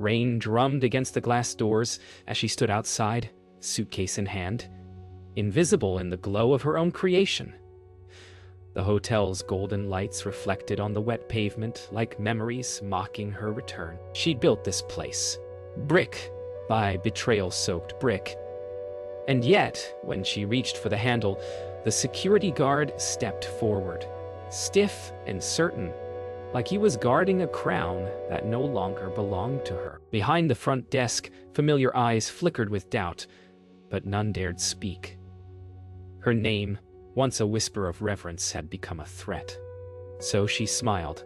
Rain drummed against the glass doors as she stood outside, suitcase in hand, invisible in the glow of her own creation. The hotel's golden lights reflected on the wet pavement like memories mocking her return. She'd built this place, brick by betrayal-soaked brick. And yet, when she reached for the handle, the security guard stepped forward, stiff and certain, like he was guarding a crown that no longer belonged to her. Behind the front desk, familiar eyes flickered with doubt, but none dared speak. Her name, once a whisper of reverence, had become a threat. So she smiled,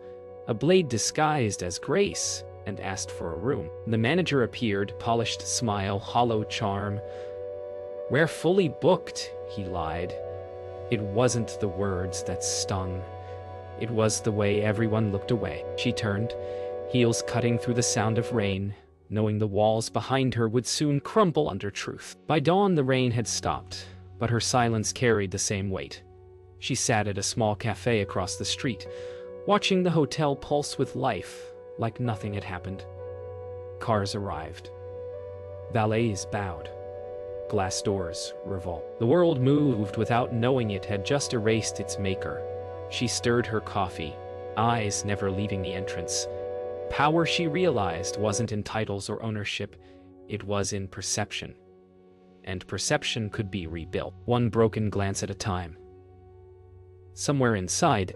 a blade disguised as grace, and asked for a room. The manager appeared, polished smile, hollow charm. "We're fully booked," he lied. It wasn't the words that stung. It was the way everyone looked away. She turned, heels cutting through the sound of rain, knowing the walls behind her would soon crumble under truth. By dawn, the rain had stopped, but her silence carried the same weight. She sat at a small cafe across the street, watching the hotel pulse with life, like nothing had happened. Cars arrived. Valets bowed. Glass doors revolved. The world moved without knowing it had just erased its maker. She stirred her coffee, eyes never leaving the entrance. Power, she realized, wasn't in titles or ownership, it was in perception. And perception could be rebuilt, one broken glance at a time. Somewhere inside,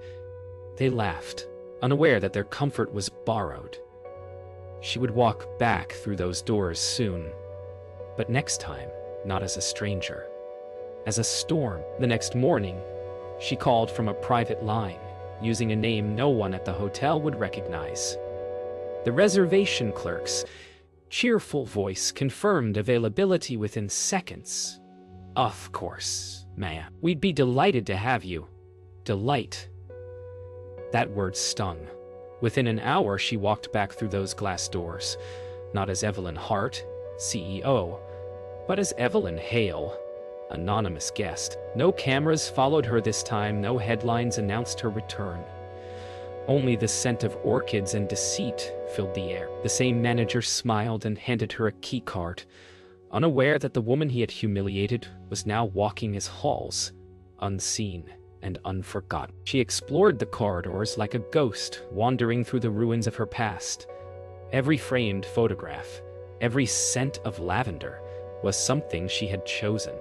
they laughed, unaware that their comfort was borrowed. She would walk back through those doors soon, but next time, not as a stranger, as a storm. The next morning, she called from a private line, using a name no one at the hotel would recognize. The reservation clerk's cheerful voice confirmed availability within seconds. "Of course, ma'am. We'd be delighted to have you." Delight. That word stung. Within an hour, she walked back through those glass doors, not as Evelyn Hart, CEO, but as Evelyn Hale, anonymous guest. No cameras followed her this time, no headlines announced her return. Only the scent of orchids and deceit filled the air. The same manager smiled and handed her a key card, unaware that the woman he had humiliated was now walking his halls, unseen and unforgotten. She explored the corridors like a ghost, wandering through the ruins of her past. Every framed photograph, every scent of lavender was something she had chosen,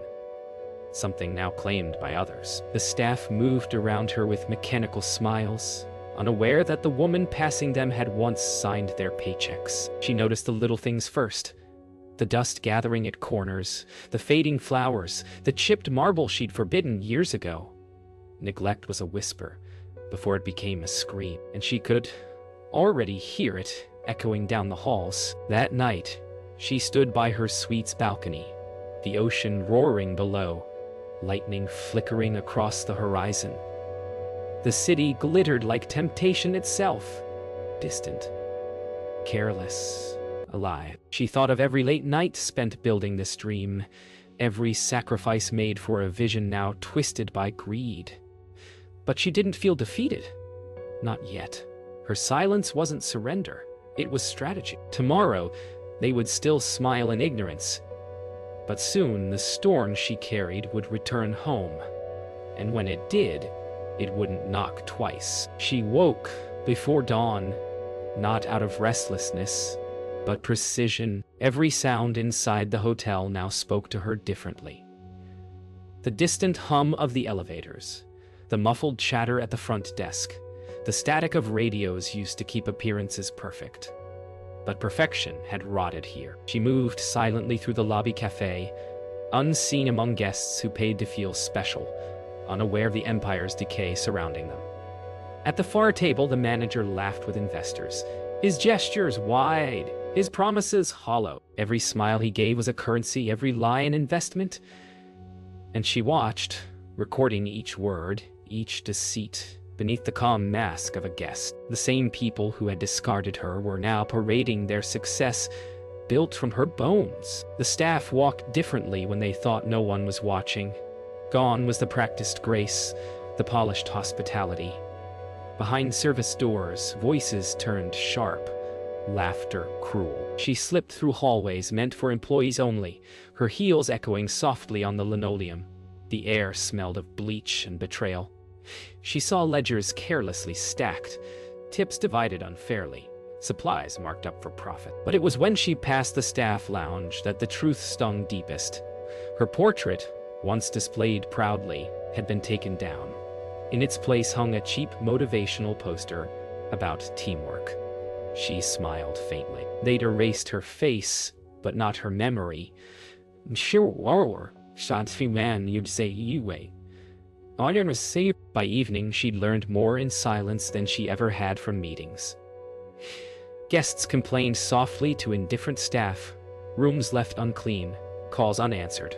something now claimed by others. The staff moved around her with mechanical smiles, unaware that the woman passing them had once signed their paychecks. She noticed the little things first. The dust gathering at corners, the fading flowers, the chipped marble she'd forbidden years ago. Neglect was a whisper before it became a scream, and she could already hear it echoing down the halls. That night, she stood by her suite's balcony, the ocean roaring below, lightning flickering across the horizon. The city glittered like temptation itself, distant, careless, alive. She thought of every late night spent building this dream, every sacrifice made for a vision now twisted by greed. But she didn't feel defeated. Not yet. Her silence wasn't surrender. It was strategy. Tomorrow, they would still smile in ignorance. But soon, the storm she carried would return home. And when it did, it wouldn't knock twice. She woke before dawn, not out of restlessness, but precision. Every sound inside the hotel now spoke to her differently. The distant hum of the elevators, the muffled chatter at the front desk, the static of radios used to keep appearances perfect. But perfection had rotted here. She moved silently through the lobby cafe, unseen among guests who paid to feel special, unaware of the empire's decay surrounding them. At the far table, the manager laughed with investors, his gestures wide, his promises hollow. Every smile he gave was a currency, every lie an investment. And she watched, recording each word, each deceit, beneath the calm mask of a guest. The same people who had discarded her were now parading their success, built from her bones. The staff walked differently when they thought no one was watching. Gone was the practiced grace, the polished hospitality. Behind service doors, voices turned sharp, laughter cruel. She slipped through hallways meant for employees only, her heels echoing softly on the linoleum. The air smelled of bleach and betrayal. She saw ledgers carelessly stacked, tips divided unfairly, supplies marked up for profit. But it was when she passed the staff lounge that the truth stung deepest. Her portrait, once displayed proudly, had been taken down. In its place hung a cheap motivational poster about teamwork. She smiled faintly. They'd erased her face, but not her memory. Sure, shots man, you'd say you way. By evening, she'd learned more in silence than she ever had from meetings. Guests complained softly to indifferent staff, rooms left unclean, calls unanswered.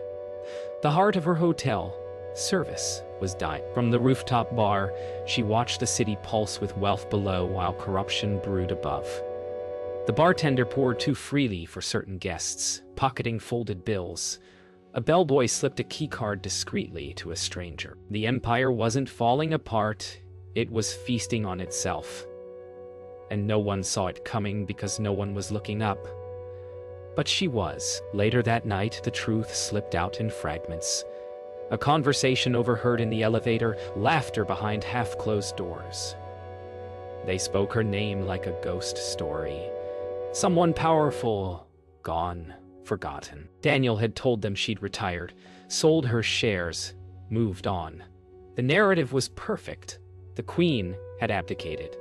The heart of her hotel, service, was dying. From the rooftop bar, she watched the city pulse with wealth below while corruption brewed above. The bartender poured too freely for certain guests, pocketing folded bills. A bellboy slipped a keycard discreetly to a stranger. The empire wasn't falling apart, it was feasting on itself. And no one saw it coming because no one was looking up. But she was. Later that night, the truth slipped out in fragments. A conversation overheard in the elevator, laughter behind half-closed doors. They spoke her name like a ghost story. Someone powerful, gone, forgotten. Daniel had told them she'd retired, sold her shares, moved on. The narrative was perfect. The queen had abdicated.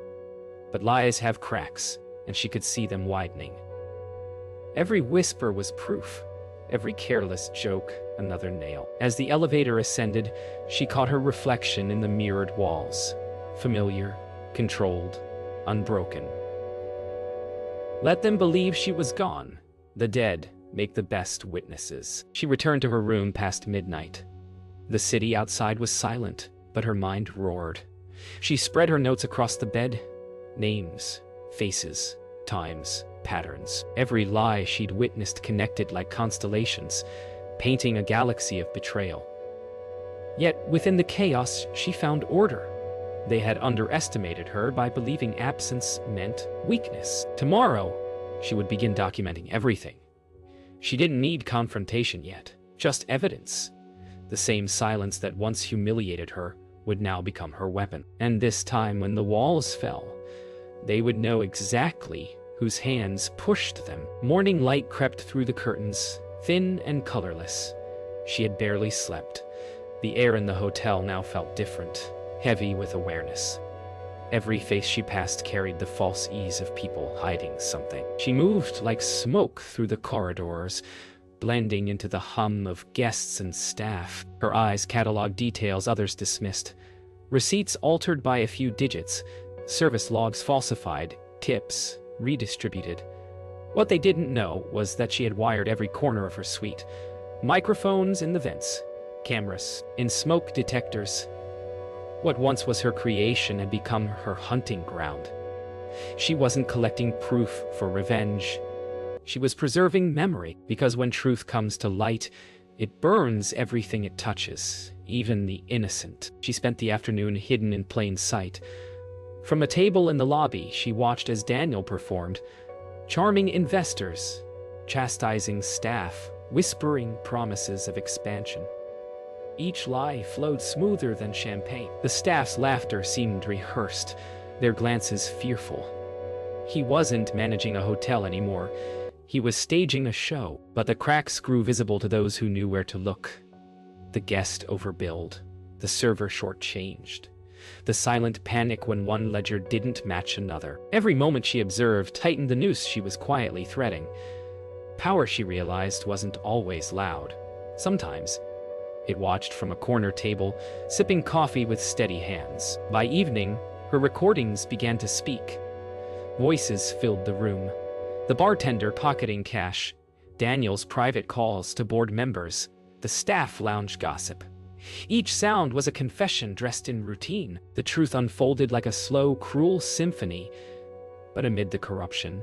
But lies have cracks, and she could see them widening. Every whisper was proof. Every careless joke, another nail. As the elevator ascended, she caught her reflection in the mirrored walls. Familiar, controlled, unbroken. Let them believe she was gone. The dead make the best witnesses. She returned to her room past midnight. The city outside was silent, but her mind roared. She spread her notes across the bed. Names, faces, times, patterns. Every lie she'd witnessed connected like constellations, painting a galaxy of betrayal. Yet within the chaos, she found order. They had underestimated her by believing absence meant weakness. Tomorrow, she would begin documenting everything. She didn't need confrontation yet, just evidence. The same silence that once humiliated her would now become her weapon. And this time, when the walls fell, they would know exactly whose hands pushed them. Morning light crept through the curtains, thin and colorless. She had barely slept. The air in the hotel now felt different, heavy with awareness. Every face she passed carried the false ease of people hiding something. She moved like smoke through the corridors, blending into the hum of guests and staff. Her eyes cataloged details others dismissed. Receipts altered by a few digits, service logs falsified, tips redistributed. What they didn't know was that she had wired every corner of her suite. Microphones in the vents, cameras in smoke detectors. What once was her creation had become her hunting ground. She wasn't collecting proof for revenge. She was preserving memory, because when truth comes to light, it burns everything it touches, even the innocent. She spent the afternoon hidden in plain sight. From a table in the lobby, she watched as Daniel performed, charming investors, chastising staff, whispering promises of expansion. Each lie flowed smoother than champagne. The staff's laughter seemed rehearsed, their glances fearful. He wasn't managing a hotel anymore. He was staging a show, but the cracks grew visible to those who knew where to look. The guest overbilled, the server shortchanged. The silent panic when one ledger didn't match another. Every moment she observed tightened the noose she was quietly threading. Power, she realized, wasn't always loud. Sometimes, it watched from a corner table, sipping coffee with steady hands. By evening, her recordings began to speak. Voices filled the room. The bartender pocketing cash, Daniel's private calls to board members, the staff lounge gossip. Each sound was a confession dressed in routine. The truth unfolded like a slow, cruel symphony. But amid the corruption,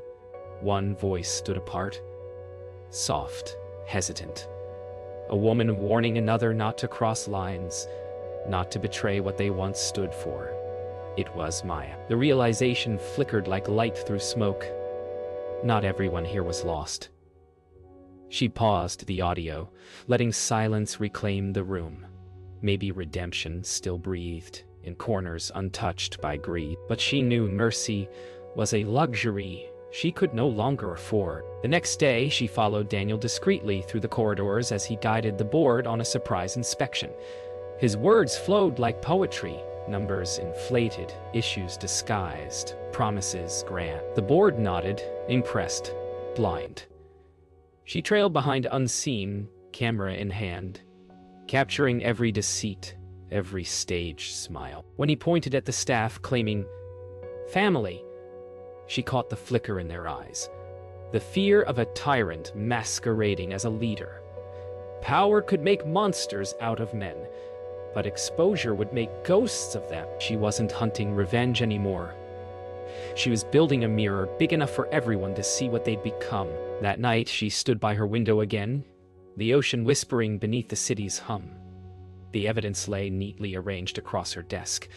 one voice stood apart. Soft, hesitant. A woman warning another not to cross lines, not to betray what they once stood for. It was Maya. The realization flickered like light through smoke. Not everyone here was lost. She paused the audio, letting silence reclaim the room. Maybe redemption still breathed in corners untouched by greed, but she knew mercy was a luxury she could no longer afford. The next day, she followed Daniel discreetly through the corridors as he guided the board on a surprise inspection. His words flowed like poetry, numbers inflated, issues disguised, promises grand. The board nodded, impressed, blind. She trailed behind unseen, camera in hand, capturing every deceit, every staged smile. When he pointed at the staff, claiming family, she caught the flicker in their eyes, the fear of a tyrant masquerading as a leader. Power could make monsters out of men, but exposure would make ghosts of them. She wasn't hunting revenge anymore. She was building a mirror big enough for everyone to see what they'd become. That night, she stood by her window again, the ocean whispering beneath the city's hum. The evidence lay neatly arranged across her desk.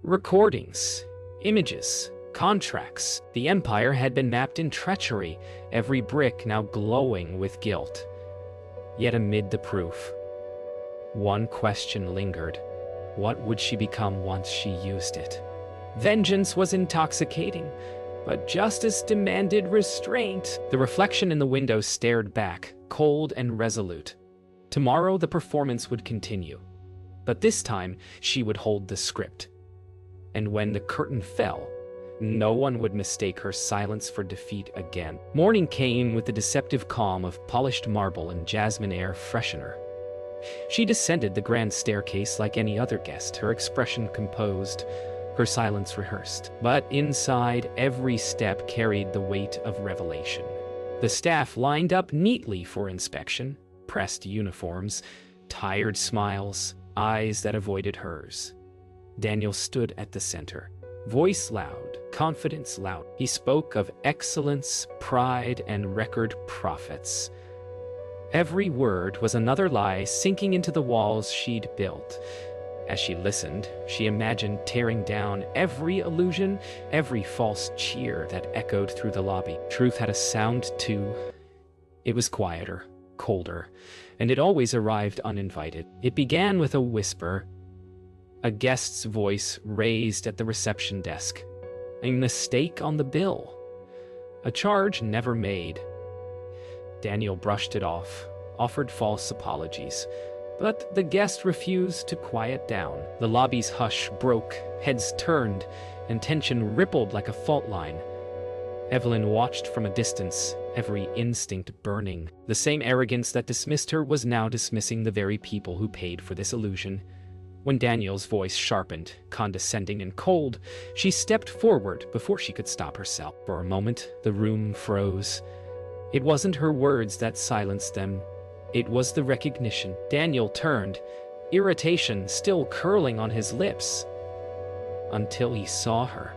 Recordings, images, contracts. The empire had been mapped in treachery, every brick now glowing with guilt. Yet amid the proof, one question lingered. What would she become once she used it? Vengeance was intoxicating, but justice demanded restraint. The reflection in the window stared back, cold and resolute. Tomorrow the performance would continue, but this time she would hold the script. And when the curtain fell, no one would mistake her silence for defeat again. Morning came with the deceptive calm of polished marble and jasmine air freshener. She descended the grand staircase like any other guest, her expression composed, her silence rehearsed. But inside, every step carried the weight of revelation. The staff lined up neatly for inspection, pressed uniforms, tired smiles, eyes that avoided hers. Daniel stood at the center, voice loud, confidence loud. He spoke of excellence, pride, and record profits. Every word was another lie sinking into the walls she'd built. As she listened, she imagined tearing down every illusion, every false cheer that echoed through the lobby. Truth had a sound too. It was quieter, colder, and it always arrived uninvited. It began with a whisper, a guest's voice raised at the reception desk. A mistake on the bill. A charge never made. Daniel brushed it off, offered false apologies, but the guest refused to quiet down. The lobby's hush broke, heads turned, and tension rippled like a fault line. Evelyn watched from a distance, every instinct burning. The same arrogance that dismissed her was now dismissing the very people who paid for this illusion. When Daniel's voice sharpened, condescending and cold, she stepped forward before she could stop herself. For a moment, the room froze. It wasn't her words that silenced them. It was the recognition. Daniel turned, irritation still curling on his lips, until he saw her.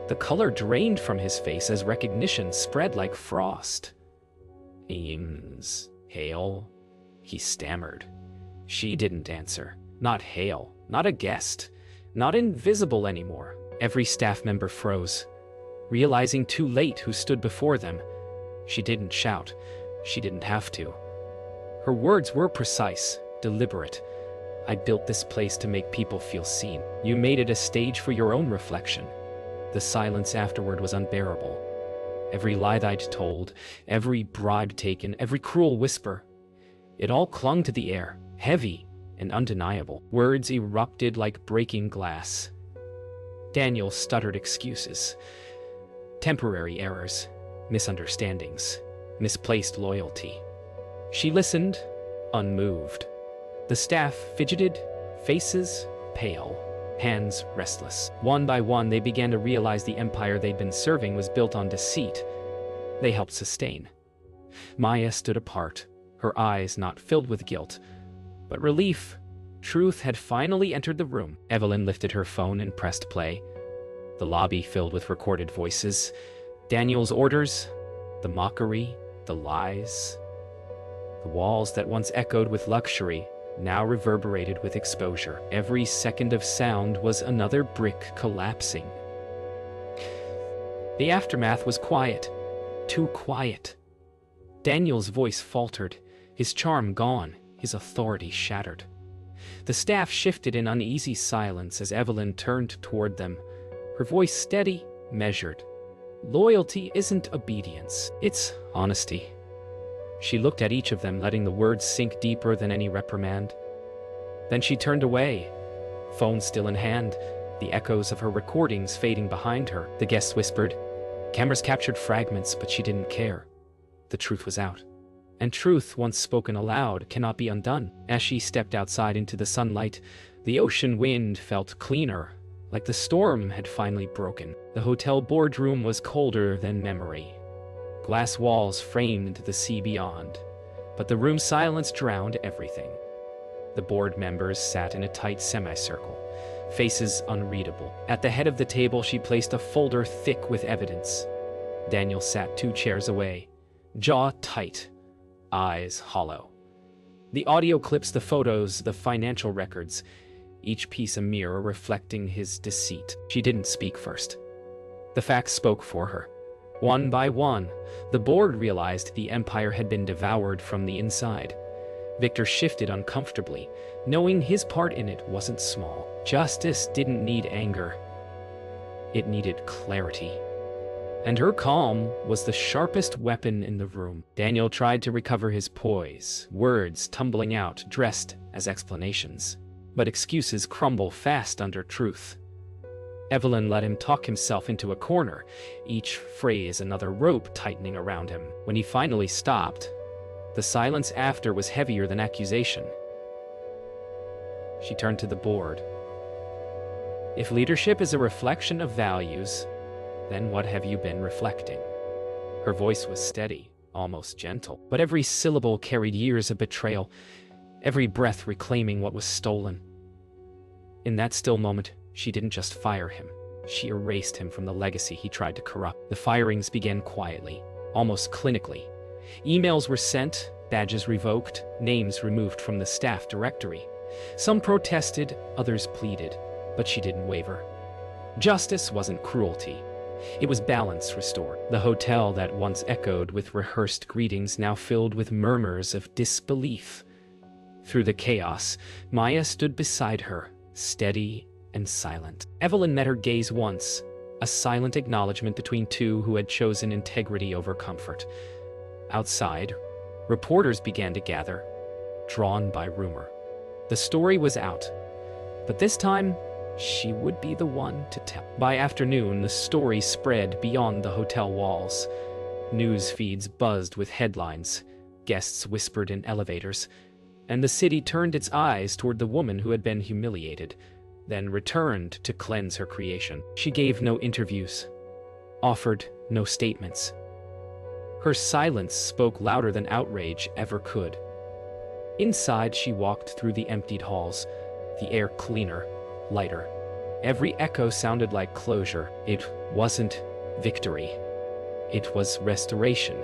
The color drained from his face as recognition spread like frost. "Ames, Hale," he stammered. She didn't answer. Not Hale, not a guest, not invisible anymore. Every staff member froze, realizing too late who stood before them. She didn't shout. She didn't have to. Her words were precise, deliberate. "I built this place to make people feel seen. You made it a stage for your own reflection." The silence afterward was unbearable. Every lie I'd told, every bribe taken, every cruel whisper, it all clung to the air, heavy and undeniable. Words erupted like breaking glass. Daniel stuttered excuses. Temporary errors, misunderstandings, misplaced loyalty. She listened, unmoved. The staff fidgeted, faces pale, hands restless. One by one, they began to realize the empire they'd been serving was built on deceit. They helped sustain. Maya stood apart, her eyes not filled with guilt, but relief. Truth had finally entered the room. Evelyn lifted her phone and pressed play. The lobby filled with recorded voices. Daniel's orders, the mockery, the lies. The walls that once echoed with luxury now reverberated with exposure. Every second of sound was another brick collapsing. The aftermath was quiet. Too quiet. Daniel's voice faltered, his charm gone, his authority shattered. The staff shifted in uneasy silence as Evelyn turned toward them, her voice steady, measured. Loyalty isn't obedience, it's honesty. She looked at each of them, letting the words sink deeper than any reprimand. Then she turned away, phone still in hand, the echoes of her recordings fading behind her. The guests whispered. Cameras captured fragments, but she didn't care. The truth was out. And truth, once spoken aloud, cannot be undone. As she stepped outside into the sunlight, the ocean wind felt cleaner, like the storm had finally broken. The hotel boardroom was colder than memory. Glass walls framed the sea beyond, but the room's silence drowned everything. The board members sat in a tight semicircle, faces unreadable. At the head of the table, she placed a folder thick with evidence. Daniel sat 2 chairs away, jaw tight, eyes hollow. The audio clips, the photos, the financial records, each piece a mirror reflecting his deceit. She didn't speak first. The facts spoke for her. One by one, the board realized the empire had been devoured from the inside. Victor shifted uncomfortably, knowing his part in it wasn't small. Justice didn't need anger. It needed clarity. And her calm was the sharpest weapon in the room. Daniel tried to recover his poise, words tumbling out, dressed as explanations. But excuses crumble fast under truth. Evelyn let him talk himself into a corner, each phrase another rope tightening around him. When he finally stopped, the silence after was heavier than accusation. She turned to the board. If leadership is a reflection of values, then what have you been reflecting? Her voice was steady, almost gentle, but every syllable carried years of betrayal, every breath reclaiming what was stolen. In that still moment, she didn't just fire him. She erased him from the legacy he tried to corrupt. The firings began quietly, almost clinically. Emails were sent, badges revoked, names removed from the staff directory. Some protested, others pleaded, but she didn't waver. Justice wasn't cruelty. It was balance restored. The hotel that once echoed with rehearsed greetings now filled with murmurs of disbelief. Through the chaos, Maya stood beside her, steady and silent. Evelyn met her gaze once, a silent acknowledgement between two who had chosen integrity over comfort. Outside, reporters began to gather, drawn by rumor. The story was out, but this time, she would be the one to tell. By afternoon, the story spread beyond the hotel walls. News feeds buzzed with headlines, guests whispered in elevators, and the city turned its eyes toward the woman who had been humiliated, then returned to cleanse her creation. She gave no interviews, offered no statements. Her silence spoke louder than outrage ever could. Inside, she walked through the emptied halls, the air cleaner, lighter. Every echo sounded like closure. It wasn't victory. It was restoration.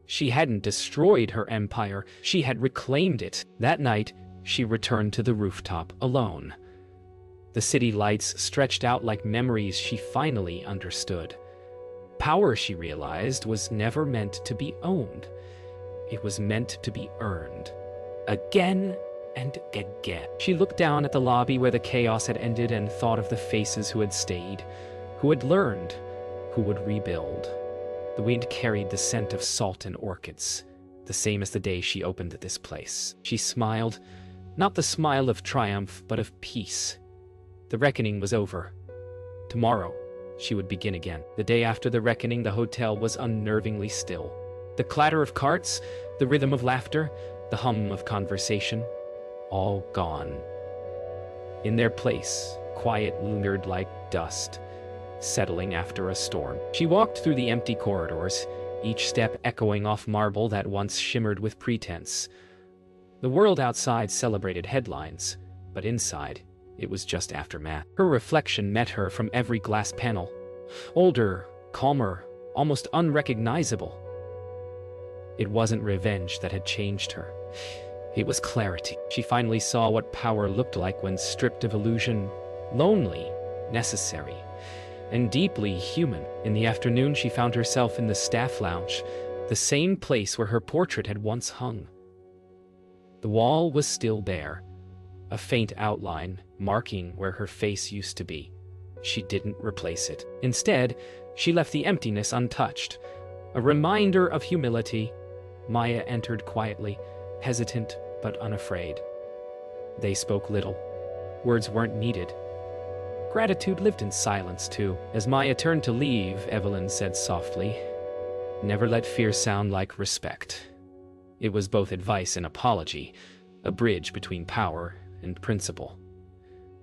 She hadn't destroyed her empire. She had reclaimed it. That night, she returned to the rooftop alone. The city lights stretched out like memories she finally understood. Power, she realized, was never meant to be owned. It was meant to be earned. Again and again. She looked down at the lobby where the chaos had ended and thought of the faces who had stayed, who had learned, who would rebuild. The wind carried the scent of salt and orchids, the same as the day she opened this place. She smiled, not the smile of triumph, but of peace. The reckoning was over. Tomorrow, she would begin again. The day after the reckoning, the hotel was unnervingly still. The clatter of carts, the rhythm of laughter, the hum of conversation, all gone. In their place, quiet lingered like dust, settling after a storm. She walked through the empty corridors, each step echoing off marble that once shimmered with pretense. The world outside celebrated headlines, but inside, it was just aftermath. Her reflection met her from every glass panel. Older, calmer, almost unrecognizable. It wasn't revenge that had changed her. It was clarity. She finally saw what power looked like when stripped of illusion, lonely, necessary. and deeply human. In the afternoon, she found herself in the staff lounge, the same place where her portrait had once hung. The wall was still bare, a faint outline marking where her face used to be. She didn't replace it. Instead, she left the emptiness untouched, a reminder of humility. Maya entered quietly, hesitant but unafraid. They spoke little. Words weren't needed. Gratitude lived in silence, too. As Maya turned to leave, Evelyn said softly, "Never let fear sound like respect." It was both advice and apology, a bridge between power and principle.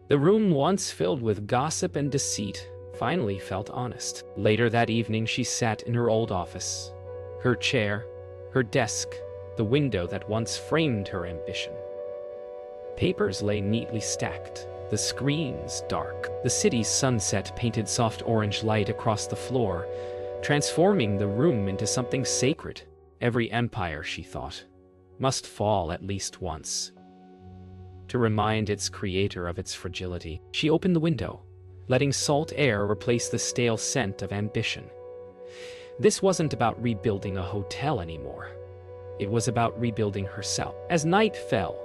The room, once filled with gossip and deceit, finally felt honest. Later that evening, she sat in her old office. Her chair, her desk, the window that once framed her ambition. Papers lay neatly stacked, the screens dark. The city's sunset painted soft orange light across the floor, transforming the room into something sacred. Every empire, she thought, must fall at least once. To remind its creator of its fragility, she opened the window, letting salt air replace the stale scent of ambition. This wasn't about rebuilding a hotel anymore. It was about rebuilding herself. As night fell,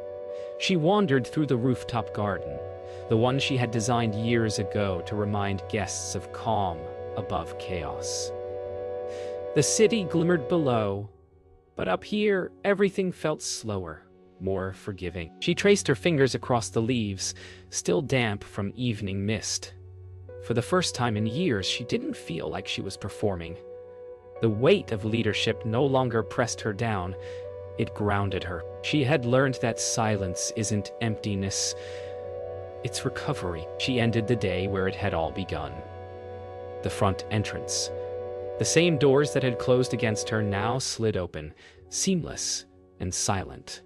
she wandered through the rooftop garden, the one she had designed years ago to remind guests of calm above chaos. The city glimmered below, but up here, everything felt slower, more forgiving. She traced her fingers across the leaves, still damp from evening mist. For the first time in years, she didn't feel like she was performing. The weight of leadership no longer pressed her down. It grounded her. She had learned that silence isn't emptiness, it's recovery. She ended the day where it had all begun. The front entrance. The same doors that had closed against her now slid open, seamless and silent.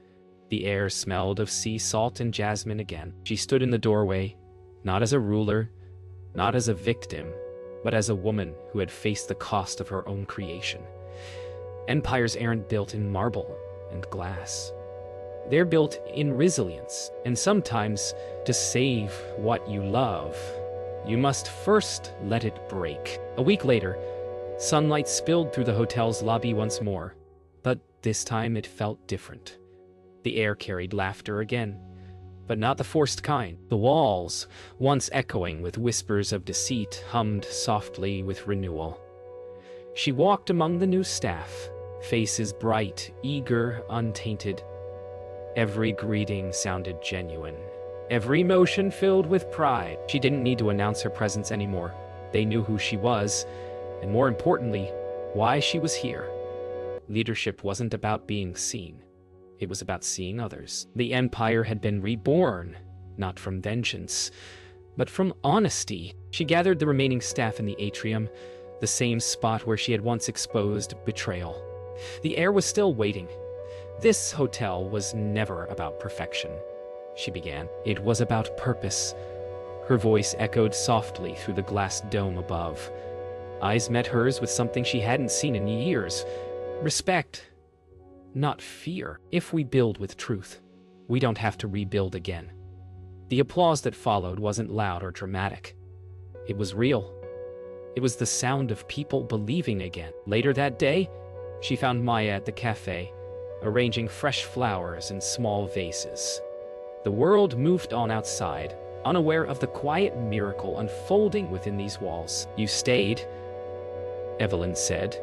The air smelled of sea salt and jasmine again. She stood in the doorway, not as a ruler, not as a victim, but as a woman who had faced the cost of her own creation. Empires aren't built in marble and glass. They're built in resilience, and sometimes, to save what you love, you must first let it break. A week later, sunlight spilled through the hotel's lobby once more, but this time it felt different. The air carried laughter again, but not the forced kind. The walls, once echoing with whispers of deceit, hummed softly with renewal. She walked among the new staff, faces bright, eager, untainted. Every greeting sounded genuine, every emotion filled with pride. She didn't need to announce her presence anymore. They knew who she was, and more importantly, why she was here. Leadership wasn't about being seen. It was about seeing others. The empire had been reborn, not from vengeance, but from honesty. She gathered the remaining staff in the atrium, the same spot where she had once exposed betrayal. The air was still waiting. This hotel was never about perfection, she began. It was about purpose. Her voice echoed softly through the glass dome above. Eyes met hers with something she hadn't seen in years. Respect, not fear. If we build with truth, we don't have to rebuild again. The applause that followed wasn't loud or dramatic. It was real. It was the sound of people believing again. Later that day, she found Maya at the cafe, arranging fresh flowers in small vases. The world moved on outside, unaware of the quiet miracle unfolding within these walls. "You stayed," Evelyn said,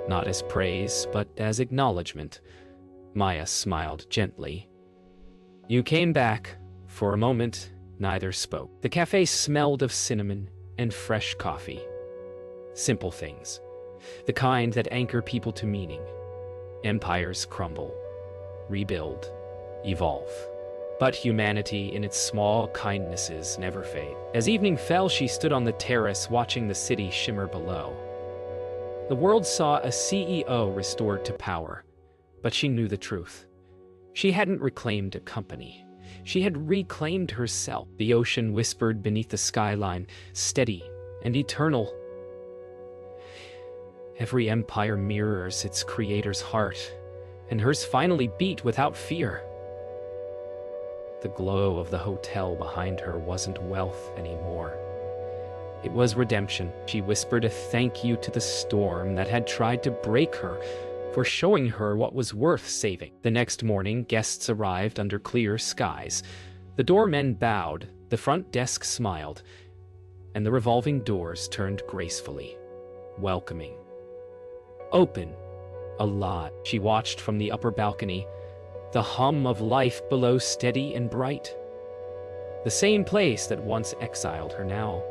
not as praise, but as acknowledgement. Maya smiled gently. "You came back." For a moment, neither spoke. The cafe smelled of cinnamon and fresh coffee. Simple things, the kind that anchor people to meaning. Empires crumble, rebuild, evolve. But humanity in its small kindnesses never fade. As evening fell, she stood on the terrace watching the city shimmer below. The world saw a CEO restored to power, but she knew the truth. She hadn't reclaimed a company. She had reclaimed herself. The ocean whispered beneath the skyline, steady and eternal. Every empire mirrors its creator's heart, and hers finally beat without fear. The glow of the hotel behind her wasn't wealth anymore. It was redemption. She whispered a thank you to the storm that had tried to break her for showing her what was worth saving. The next morning, guests arrived under clear skies. The doormen bowed, the front desk smiled, and the revolving doors turned gracefully, welcoming. Open. A lot. She watched from the upper balcony, the hum of life below steady and bright. The same place that once exiled her now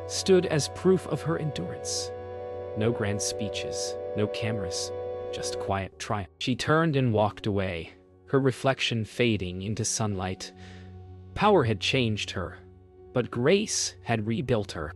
stood as proof of her endurance. No grand speeches, no cameras, just quiet triumph. She turned and walked away, her reflection fading into sunlight. Power had changed her, but grace had rebuilt her.